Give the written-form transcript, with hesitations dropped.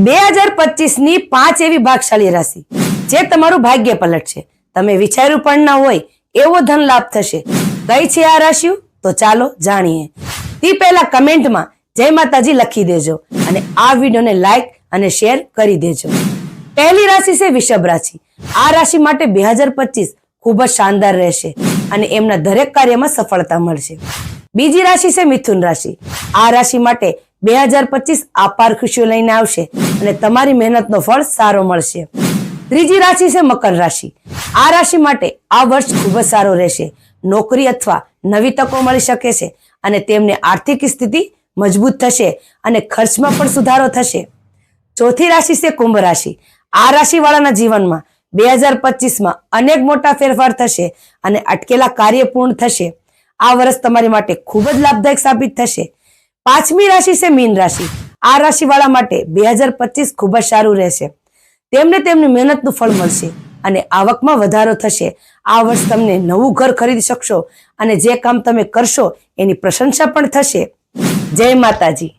2025 ની 5 એવી ભાગશાળી રાશિ જે તમારું ભાગ્ય પલટશે. તમે વિચાર્યું પણ ન હોય એવો ધન લાભ થશે. કઈ છે આ રાશિઓ? તો ચાલો જાણીએ. તે પહેલા કમેન્ટમાં જય માતાજી લખી દેજો અને આ વિડીયોને લાઈક અને શેર કરી દેજો. પહેલી રાશિ છે વૃષભ રાશિ. આ રાશિ માટે 2025 ખૂબ જ શાનદાર રહેશે અને એમના દરેક કાર્યમાં સફળતા મળશે. બીજી રાશિ છે મિથુન રાશિ. આ રાશિ માટે 2025 અપાર ખુશીઓ લઈને આવશે અને તમારી મહેનતનો ફળ સારો મળશે. ત્રીજી રાશિ છે મકર રાશિ. આ રાશિ માટે આ વર્ષ ખૂબ જ સારો રહેશે. નોકરી અથવા નવી તકો મળી શકે છે અને તેમને આર્થિક સ્થિતિ મજબૂત થશે અને ખર્ચમાં પણ સુધારો થશે. ચોથી રાશિ છે કુંભ રાશિ. આ રાશિવાળાના જીવનમાં 2025માં અનેક મોટા ફેરફાર થશે અને અટકેલા કાર્ય પૂર્ણ થશે. આ વર્ષ તમારી માટે ખૂબ જ લાભદાયક સાબિત થશે. પાંચમી રાશિ છે મીન રાશિ. આ રાશિવાળા માટે 2025 ખૂબ જ સારું રહેશે. તેમને તેમની મહેનતનું ફળ મળશે અને આવકમાં વધારો થશે. આ વર્ષ તમને નવું ઘર ખરીદી શકશો અને જે કામ તમે કરશો એની પ્રશંસા પણ થશે. જય માતાજી.